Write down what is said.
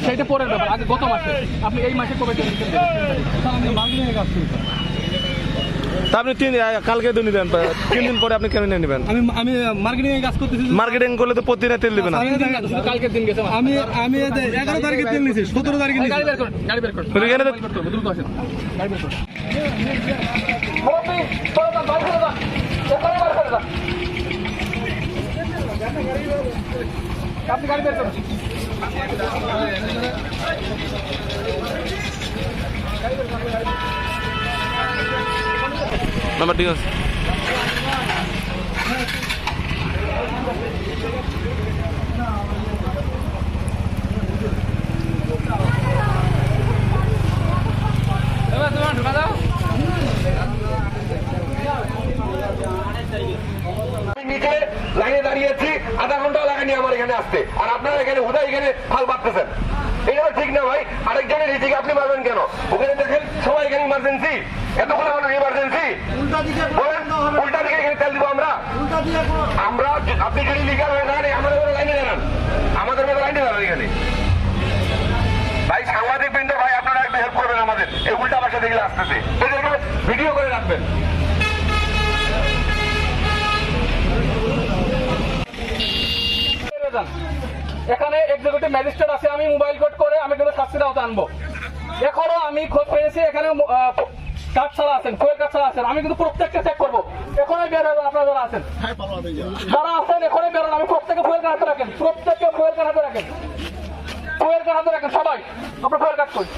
সেইটা পরের ব্যাপার। আগে গত মাসে আপনি এই মাসে কবে তেল দিচ্ছেন? তা আপনি কালকে তো নিলেন, 3 দিন পরে আপনি কেন নেবেন? আমি মার্কেটিং এর কাজ করতেছি। মার্কেটিং করলে তো প্রতিদিন তেল দিবেন না। শুধু কালকের দিন গেছে। আমি 11 তারিখে তেল নিয়েছি, 17 তারিখে নিয়েছি। গাড়ি বের করুন, গাড়ি বের করুন, এখানে তো দ্রুত আসেন, গাড়ি বের করুন। আপনি গাড়ি বের করুন। নাম্বার ঠিক আছে। নিচে লাইনে দাঁড়িয়েছি, আধা ঘন্টা লাগানি আমার এখানে আসতে, আর আপনারা এখানে হুদাই এখানে ফাল পাচ্ছেন। এটা ঠিক না ভাই। আরেকজনের রিজিকে আপনি মারবেন কেন? ওখানে দেখেন সবাই এখানে ইমার্জেন্সি, এতক্ষণ মানুষ ইমার্জেন্সি, উল্টা দিকে এখানে তেল দিব আমরা। আপনি যদি লিগাল হয়ে দাঁড়ান আমাদের লাইনে দাঁড়ান, আমাদের মতো লাইনে দাঁড়ান এখানে। ভাই সাংবাদিক বৃন্দ, ভাই আপনারা একটু হেল্প করবেন আমাদের, এই উল্টা পাশে দেখলে আসতেছে, এদেরকে ভিডিও করে রাখবেন। এখানে এক্সিকিউটিভ ম্যাজিস্ট্রেট আছে, আমি মোবাইল কোড করে আমি কিন্তু শাস্তির আওতায় আনবো। এখনো আমি খোঁজ পেয়েছি এখানে কাঠ ছাড়া আছেন, ফুয়েল কাঠ ছাড়া আছেন, আমি কিন্তু প্রত্যেককে চেক করবো। এখনই বের হবেন আপনারা যারা আছেন, যারা আছেন এখনই বের হন। আমি প্রত্যেকে ফুয়েল কাঠ হাতে রাখেন, প্রত্যেককে ফুয়েল কাঠ হাতে রাখেন, ফুয়েল কাঠ হাতে রাখেন, সবাই আপনার ফুয়েল কাঠ করি।